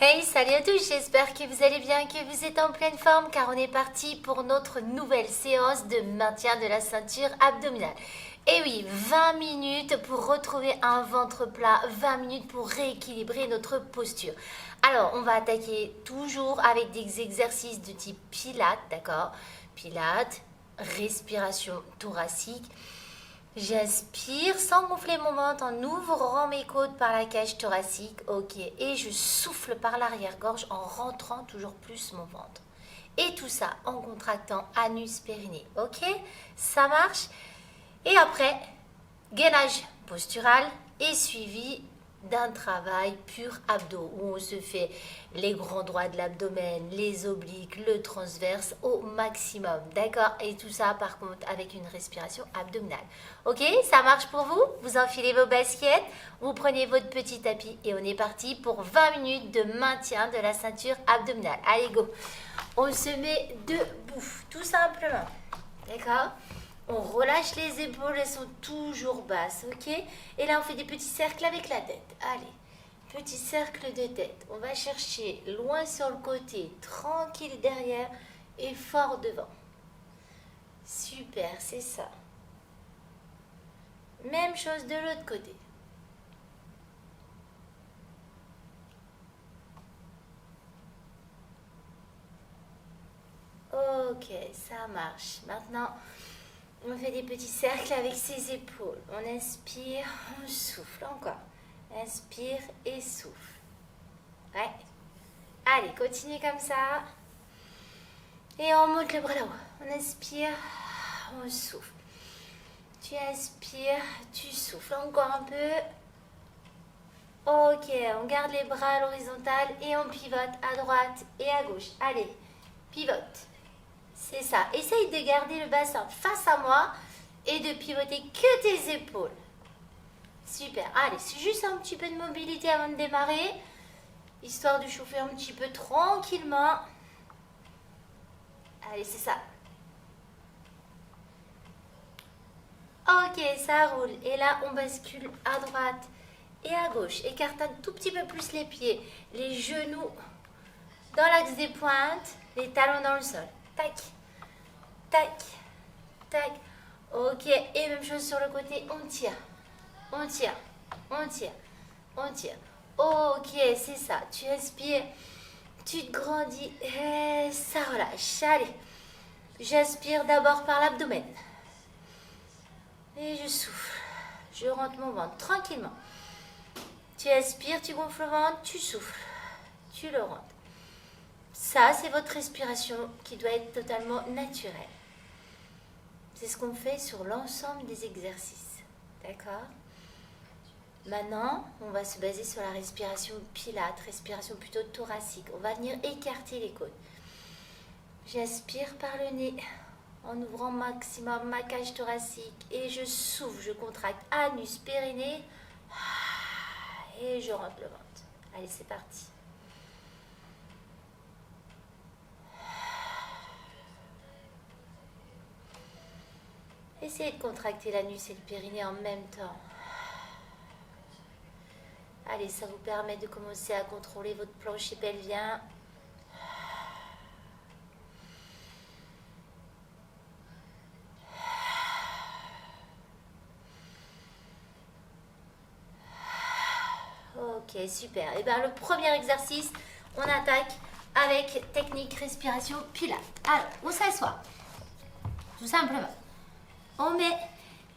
Hey, salut à tous, j'espère que vous allez bien, que vous êtes en pleine forme car on est parti pour notre nouvelle séance de maintien de la ceinture abdominale. Et oui, 20 minutes pour retrouver un ventre plat, 20 minutes pour rééquilibrer notre posture. Alors, on va attaquer toujours avec des exercices de type pilates, d'accord? Pilates, respiration thoracique. J'inspire sans gonfler mon ventre en ouvrant mes côtes par la cage thoracique. Ok. Et je souffle par l'arrière-gorge en rentrant toujours plus mon ventre. Et tout ça en contractant anus périnée. Ok? Ça marche? Et après, gainage postural est suivi d'un travail pur abdos où on se fait les grands droits de l'abdomen, les obliques, le transverse au maximum. D'accord? Et tout ça par contre avec une respiration abdominale. Ok? Ça marche pour vous? Vous enfilez vos baskets, vous prenez votre petit tapis et on est parti pour 20 minutes de maintien de la ceinture abdominale. Allez go! On se met debout, tout simplement. D'accord? On relâche les épaules, elles sont toujours basses, ok? Et là, on fait des petits cercles avec la tête. Allez, petit cercle de tête. On va chercher loin sur le côté, tranquille derrière et fort devant. Super, c'est ça. Même chose de l'autre côté. Ok, ça marche. Maintenant, on fait des petits cercles avec ses épaules. On inspire, on souffle encore. Inspire et souffle. Ouais. Allez, continue comme ça. Et on monte le bras là-haut. On inspire, on souffle. Tu inspires, tu souffles. Encore un peu. Ok, on garde les bras à l'horizontale et on pivote à droite et à gauche. Allez, pivote. C'est ça. Essaye de garder le bassin face à moi et de pivoter que tes épaules. Super. Allez, c'est juste un petit peu de mobilité avant de démarrer, histoire de chauffer un petit peu tranquillement. Allez, c'est ça. Ok, ça roule. Et là, on bascule à droite et à gauche. Écarte un tout petit peu plus les pieds, les genoux dans l'axe des pointes, les talons dans le sol. Tac, tac, tac. Ok, et même chose sur le côté, on tire, on tire, on tire, on tire. Ok, c'est ça. Tu respires, tu te grandis et ça relâche. Allez, j'inspire d'abord par l'abdomen. Et je souffle. Je rentre mon ventre tranquillement. Tu inspires, tu gonfles le ventre, tu souffles. Tu le rentres. Ça, c'est votre respiration qui doit être totalement naturelle. C'est ce qu'on fait sur l'ensemble des exercices. D'accord ? Maintenant, on va se baser sur la respiration pilate, respiration plutôt thoracique. On va venir écarter les côtes. J'inspire par le nez en ouvrant maximum ma cage thoracique et je souffle, je contracte anus, périnée et je rentre le ventre. Allez, c'est parti. Essayez de contracter l'anus et le périnée en même temps. Allez, ça vous permet de commencer à contrôler votre plancher pelvien. Ok, super. Et bien, le premier exercice, on attaque avec technique respiration pilate. Alors, on s'assoit. Tout simplement. On met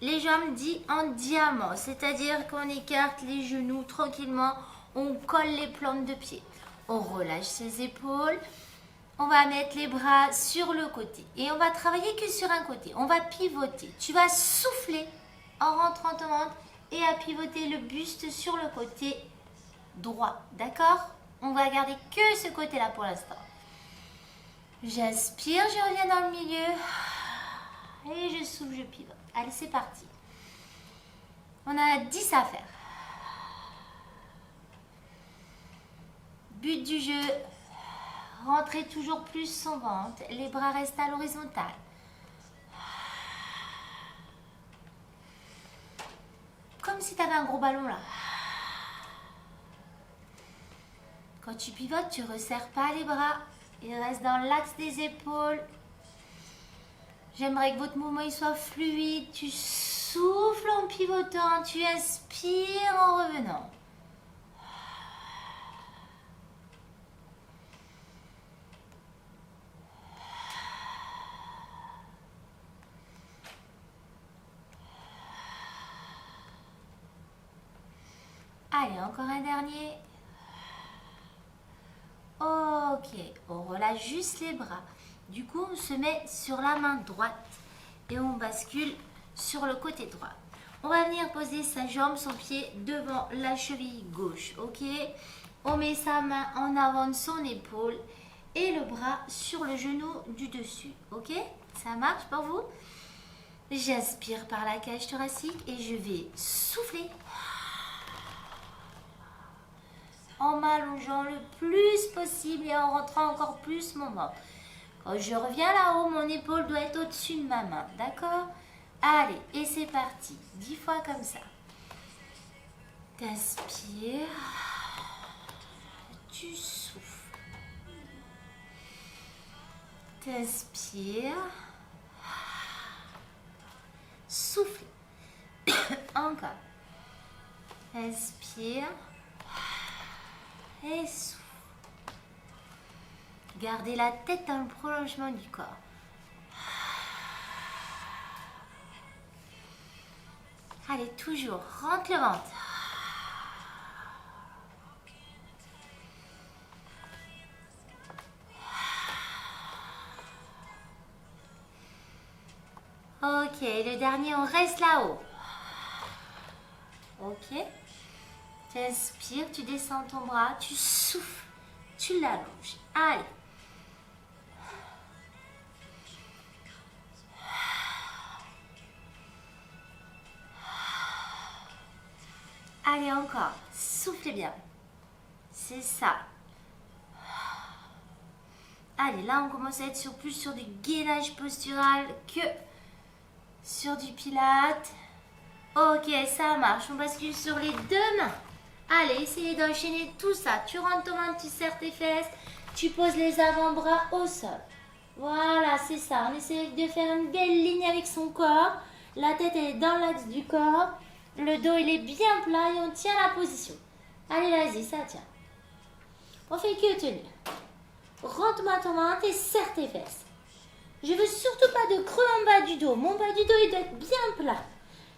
les jambes dites en diamant, c'est-à-dire qu'on écarte les genoux tranquillement, on colle les plantes de pied. On relâche ses épaules. On va mettre les bras sur le côté et on va travailler que sur un côté. On va pivoter. Tu vas souffler en rentrant ton ventre et à pivoter le buste sur le côté droit. D'accord? On va garder que ce côté-là pour l'instant. J'inspire, je reviens dans le milieu et je souffle, je pivote. Allez, c'est parti. On a 10 à faire. But du jeu. Rentrez toujours plus son ventre. Les bras restent à l'horizontale. Comme si tu avais un gros ballon là. Quand tu pivotes, tu ne resserres pas les bras. Il reste dans l'axe des épaules. J'aimerais que votre mouvement il soit fluide. Tu souffles en pivotant. Tu inspires en revenant. Allez, encore un dernier. Ok, on relâche juste les bras. Du coup, on se met sur la main droite et on bascule sur le côté droit. On va venir poser sa jambe, son pied devant la cheville gauche. Ok, on met sa main en avant de son épaule et le bras sur le genou du dessus. Ok, ça marche pour vous? J'inspire par la cage thoracique et je vais souffler en m'allongeant le plus possible et en rentrant encore plus mon ventre. Quand je reviens là-haut, mon épaule doit être au-dessus de ma main, d'accord? Allez, et c'est parti, 10 fois comme ça. T'inspires, tu souffles. T'inspires, souffle. Encore. Inspire. Et souffle. Gardez la tête dans le prolongement du corps. Allez, toujours, rentre le ventre. Ok, le dernier, on reste là-haut. Ok. Tu inspires, tu descends ton bras, tu souffles, tu l'allonges. Allez. Allez, encore. Soufflez bien. C'est ça. Allez, là, on commence à être plus sur du gainage postural que sur du pilates. Ok, ça marche. On bascule sur les deux mains. Allez, essayez d'enchaîner tout ça. Tu rentres ton main, tu serres tes fesses. Tu poses les avant-bras au sol. Voilà, c'est ça. On essaie de faire une belle ligne avec son corps. La tête, elle est dans l'axe du corps. Le dos, il est bien plat et on tient la position. Allez, vas-y, ça tient. On fait que tenir. Rentre-moi ton main et serre tes fesses. Je veux surtout pas de creux en bas du dos. Mon bas du dos, il doit être bien plat.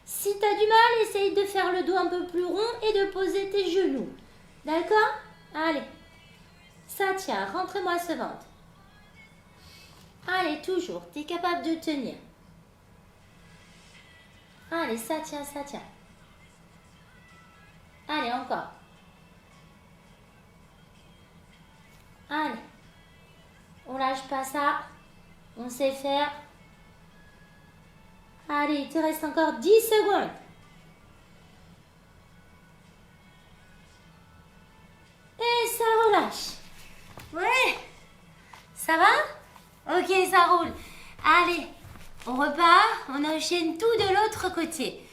Si tu as du mal, essaye de faire le dos un peu plus rond et de poser tes genoux. D'accord? Allez. Ça tient. Rentre-moi ce ventre. Allez, toujours. Tu es capable de tenir. Allez, ça tient, ça tient. Allez, encore. Allez. On lâche pas ça. On sait faire. Allez, il te reste encore 10 secondes. Et ça relâche. Ouais. Ça va? Ok, ça roule. Allez, on repart. On enchaîne tout de l'autre côté.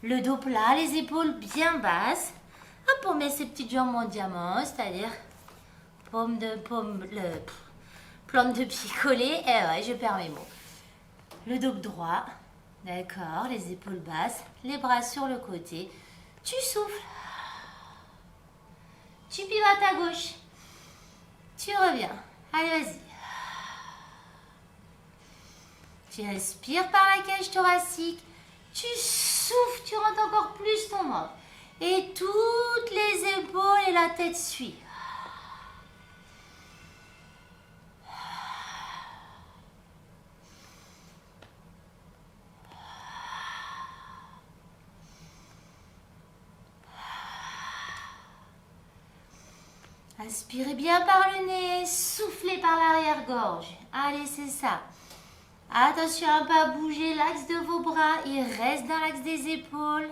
Le dos plat, les épaules bien basses. Hop, on met ses petites jambes en diamant, c'est-à-dire plante de pied collée. Et ouais, je perds mes mots. Le dos droit. D'accord, les épaules basses, les bras sur le côté. Tu souffles. Tu pivotes à gauche. Tu reviens. Allez, vas-y. Tu inspires par la cage thoracique. Tu souffles, tu rentres encore plus ton ventre. Et toutes les épaules et la tête suivent. Inspirez bien par le nez, soufflez par l'arrière-gorge. Allez, c'est ça. Attention à ne pas bouger l'axe de vos bras, il reste dans l'axe des épaules.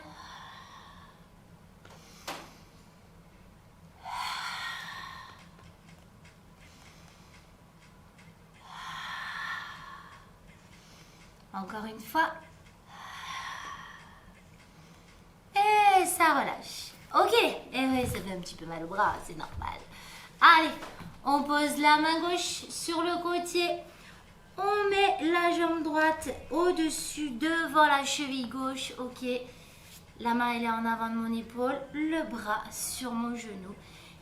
Encore une fois. Et ça relâche. Ok. Et oui, ça fait un petit peu mal au bras, c'est normal. Allez, on pose la main gauche sur le côté. On met la jambe droite au-dessus, devant la cheville gauche. Ok. La main, elle est en avant de mon épaule. Le bras sur mon genou.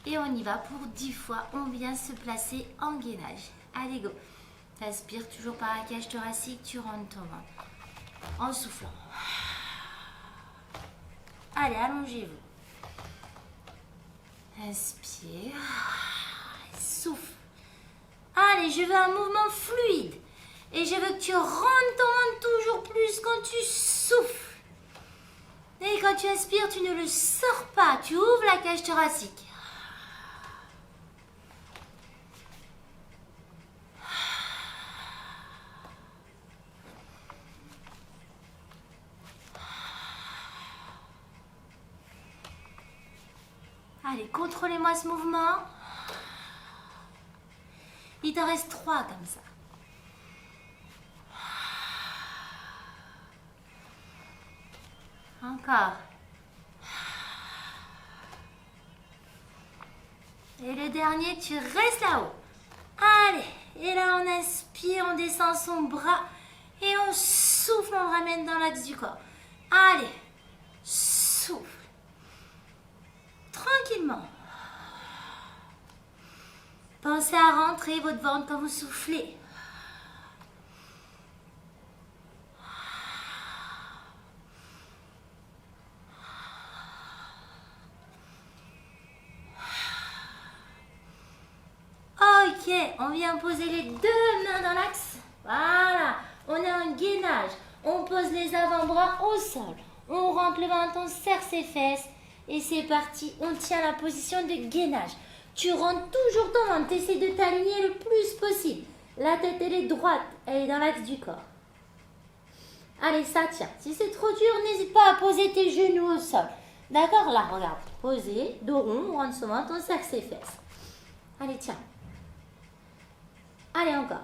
Et on y va pour 10 fois. On vient se placer en gainage. Allez, go. T'aspires toujours par la cage thoracique. Tu rentres ton ventre. En soufflant. Allez, allongez-vous. Inspire. Souffle. Allez, je veux un mouvement fluide. Et je veux que tu rentres ton ventre toujours plus quand tu souffles. Et quand tu inspires, tu ne le sors pas. Tu ouvres la cage thoracique. Allez, contrôlez-moi ce mouvement. Il t'en reste 3 comme ça. Encore. Et le dernier, tu restes là-haut. Allez. Et là, on inspire, on descend son bras. Et on souffle, on le ramène dans l'axe du corps. Allez. Souffle. Tranquillement. Pensez à rentrer votre ventre quand vous soufflez. Ok, on vient poser les 2 mains dans l'axe. Voilà, on est en gainage. On pose les avant-bras au sol. On rentre le ventre, on serre ses fesses. Et c'est parti, on tient la position de gainage. Tu rentres toujours ton ventre, tu essaies de t'aligner le plus possible. La tête, elle est droite, elle est dans l'axe du corps. Allez, ça tient. Si c'est trop dur, n'hésite pas à poser tes genoux au sol. D'accord? Là, regarde. Posé, dos rond, on rentre son ventre, on serre ses fesses. Allez, tiens. Allez, encore.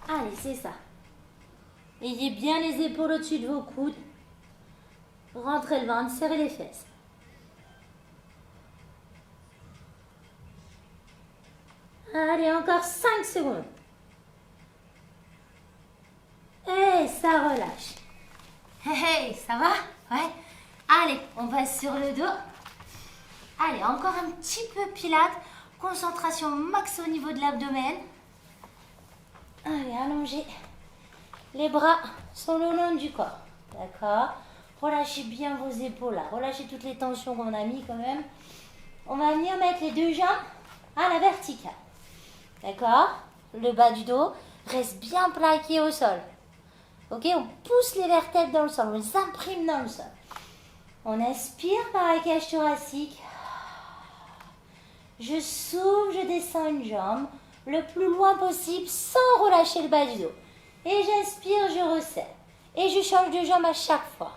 Allez, c'est ça. Ayez bien les épaules au-dessus de vos coudes. Rentrez le ventre, serrez les fesses. Allez, encore 5 secondes. Et ça relâche. Hey, ça va? Ouais. Allez, on passe sur le dos. Allez, encore un petit peu pilates. Concentration max au niveau de l'abdomen. Allez, allongez. Les bras sont le long du corps. D'accord? Relâchez bien vos épaules là. Relâchez toutes les tensions qu'on a mis quand même. On va venir mettre les 2 jambes à la verticale. D'accord? Le bas du dos reste bien plaqué au sol. Ok? On pousse les vertèbres dans le sol. On les imprime dans le sol. On inspire par la cage thoracique. Je souffle, je descends une jambe le plus loin possible sans relâcher le bas du dos. Et j'inspire, je resserre. Et je change de jambe à chaque fois.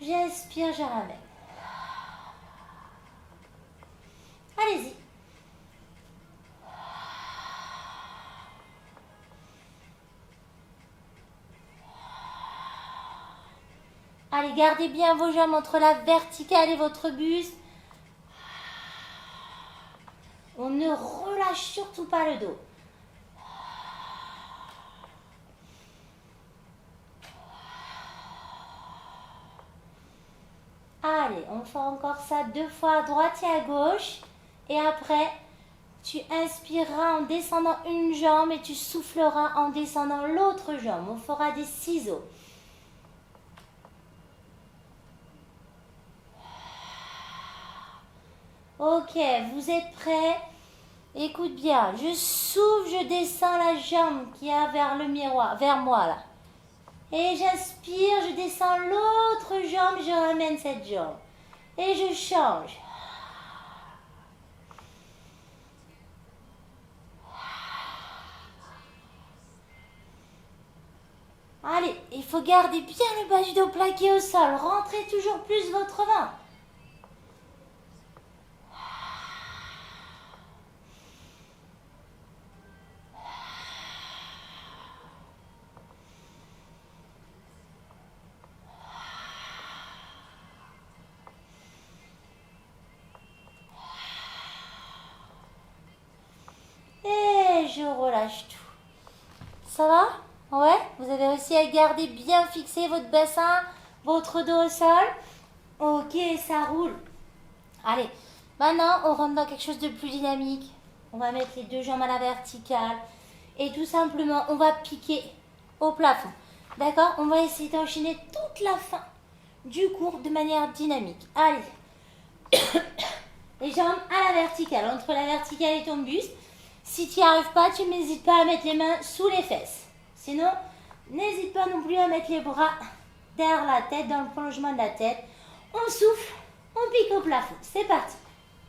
J'inspire, je ramène. Allez-y. Allez, gardez bien vos jambes entre la verticale et votre buste. On ne relâche surtout pas le dos. Allez, on fait encore ça 2 fois à droite et à gauche. Et après, tu inspireras en descendant une jambe et tu souffleras en descendant l'autre jambe. On fera des ciseaux. Ok, vous êtes prêts? Écoute bien, je souffle, je descends la jambe qui a vers le miroir, vers moi là. Et j'inspire, je descends l'autre jambe, je ramène cette jambe. Et je change. Allez, il faut garder bien le bas du dos plaqué au sol. Rentrez toujours plus votre ventre. relâche tout. Ça va? Ouais? Vous avez réussi à garder bien fixé votre bassin, votre dos au sol? Ok, ça roule. Allez, maintenant on rentre dans quelque chose de plus dynamique. On va mettre les deux jambes à la verticale. Et tout simplement, on va piquer au plafond. D'accord? On va essayer d'enchaîner toute la fin du cours de manière dynamique. Allez. Les jambes à la verticale, entre la verticale et ton buste. Si tu n'y arrives pas, tu n'hésites pas à mettre les mains sous les fesses. Sinon, n'hésite pas non plus à mettre les bras derrière la tête, dans le prolongement de la tête. On souffle, on pique au plafond. C'est parti.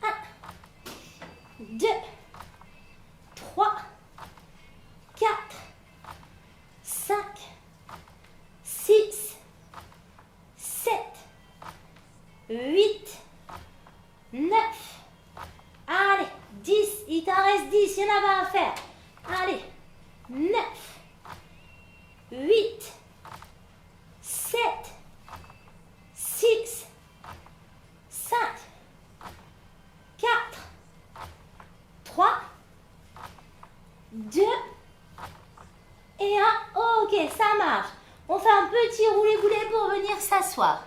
1, 2, 3, 4, 5, 6, 7, 8, 9. Allez, 10. Il t'en reste 10. Il y en a pas à faire. Allez, 9, 8, 7, 6, 5, 4, 3, 2 et 1. Ok, ça marche. On fait un petit roulé-boulé pour venir s'asseoir.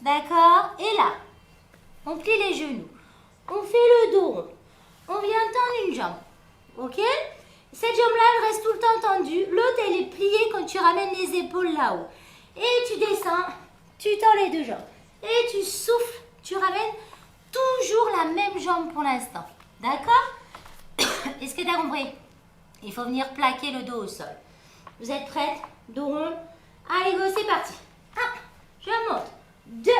D'accord? Et là, on plie les genoux. On fait le dos rond. On vient tendre une jambe. Ok? Cette jambe-là, elle reste tout le temps tendue. L'autre, elle est pliée quand tu ramènes les épaules là-haut. Et tu descends, tu tends les deux jambes. Et tu souffles, tu ramènes toujours la même jambe pour l'instant. D'accord? Est-ce que tu as compris? Il faut venir plaquer le dos au sol. Vous êtes prêtes? Dos rond. Allez, go, c'est parti. 1, je monte. 2,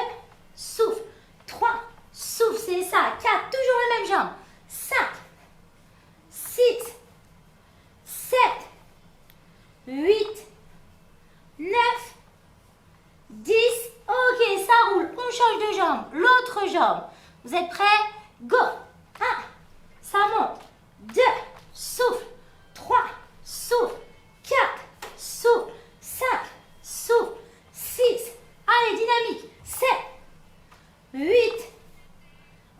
souffle. 3, souffle, c'est ça. 4, toujours la même jambe. 5, 6, 7, 8, 9, 10. Ok, ça roule. On change de jambe. L'autre jambe. Vous êtes prêts? Go. 1, ça monte. 2, souffle. 3, souffle. 4, souffle. 5, souffle. 6, allez, dynamique. 7, 8,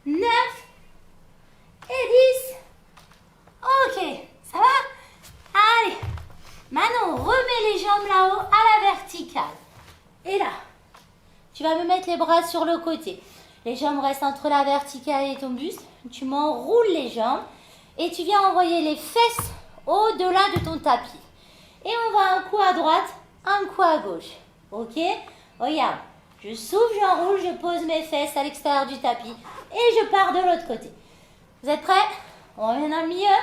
9 et 10. Ok, ça va? Allez, maintenant on remet les jambes là-haut à la verticale. Et là, tu vas me mettre les bras sur le côté. Les jambes restent entre la verticale et ton buste. Tu m'enroules les jambes et tu viens envoyer les fesses au-delà de ton tapis. Et on va un coup à droite, un coup à gauche. Ok? Regarde, je souffle, j'enroule, je pose mes fesses à l'extérieur du tapis et je pars de l'autre côté. Vous êtes prêts? On revient dans le milieu.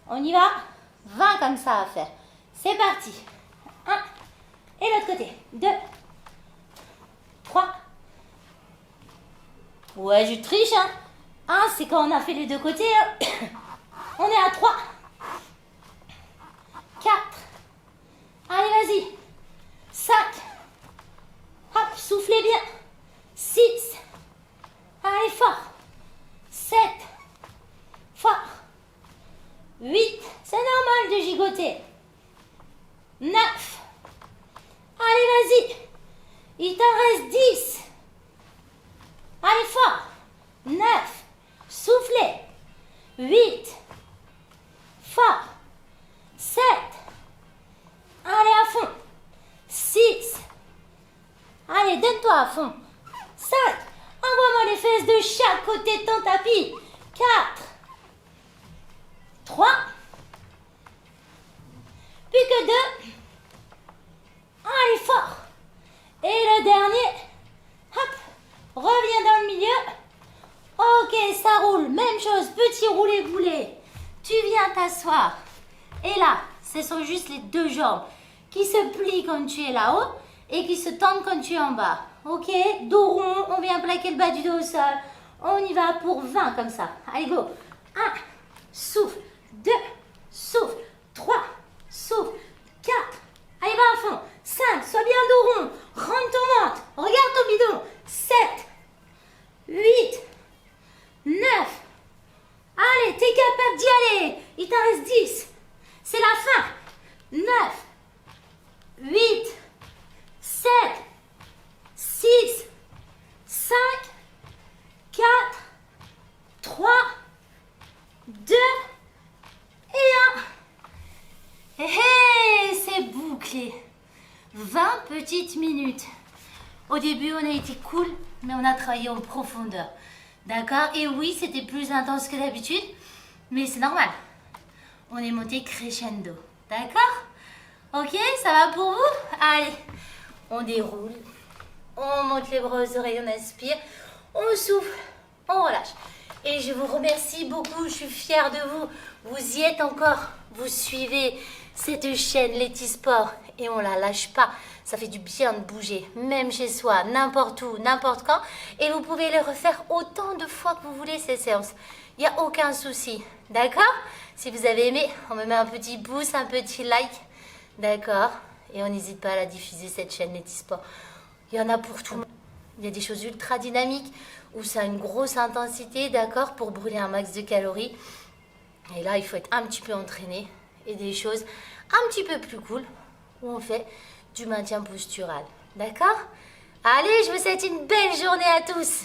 On y va. 20 comme ça à faire. C'est parti. 1. Et l'autre côté. 2. 3. Ouais, je triche, hein. 1, c'est quand on a fait les deux côtés. Hein. On est à 3. 4. Allez, vas-y. 5. Hop, soufflez bien. 6. Allez, fort. 7. Fort. 8. C'est normal de gigoter. 9. Allez, vas-y. Il t'en reste 10. Allez, fort. 9. Soufflez. 8. Fort. 7. Allez, à fond. 6. Allez, donne-toi à fond. 5. Envoie-moi les fesses de chaque côté de ton tapis. 4. 3. Plus que 2. Allez, fort. Et le dernier. Hop. Reviens dans le milieu. Ok, ça roule. Même chose, petit roulé-boulé. Tu viens t'asseoir. Et là, ce sont juste les deux jambes qui se plient quand tu es là-haut et qui se tendent quand tu es en bas. Ok, dos rond, on vient plaquer le bas du dos au sol. On y va pour 20 comme ça. Allez, go. 1, souffle. 2, souffle. 3, souffle. 4, allez, va à fond. 5, sois bien dos rond. Rentre ton ventre. Regarde ton bidon. 7, 8, 9. Allez, t'es capable d'y aller. Il t'en reste 10. C'est la fin. 9, 8, 7, 6, 5, 4, 3, 2 et 1. petites minutes. Au début, on a été cool, mais on a travaillé en profondeur. D'accord? Et oui, c'était plus intense que d'habitude, mais c'est normal. On est monté crescendo. D'accord? Ok, ça va pour vous? Allez, on déroule. On monte les bras aux oreilles, on inspire. On souffle, on relâche. Et je vous remercie beaucoup, je suis fière de vous. Vous y êtes encore. Vous suivez cette chaîne Letty Sport et on la lâche pas. Ça fait du bien de bouger, même chez soi, n'importe où, n'importe quand. Et vous pouvez le refaire autant de fois que vous voulez ces séances. Il n'y a aucun souci. D'accord? Si vous avez aimé, on me met un petit pouce, un petit like. D'accord? Et on n'hésite pas à la diffuser, cette chaîne Letty Sport. Il y en a pour tout le monde. Il y a des choses ultra dynamiques où ça a une grosse intensité, d'accord, pour brûler un max de calories. Et là, il faut être un petit peu entraîné. Et des choses un petit peu plus cool où on fait du maintien postural. D'accord? Allez, je vous souhaite une belle journée à tous.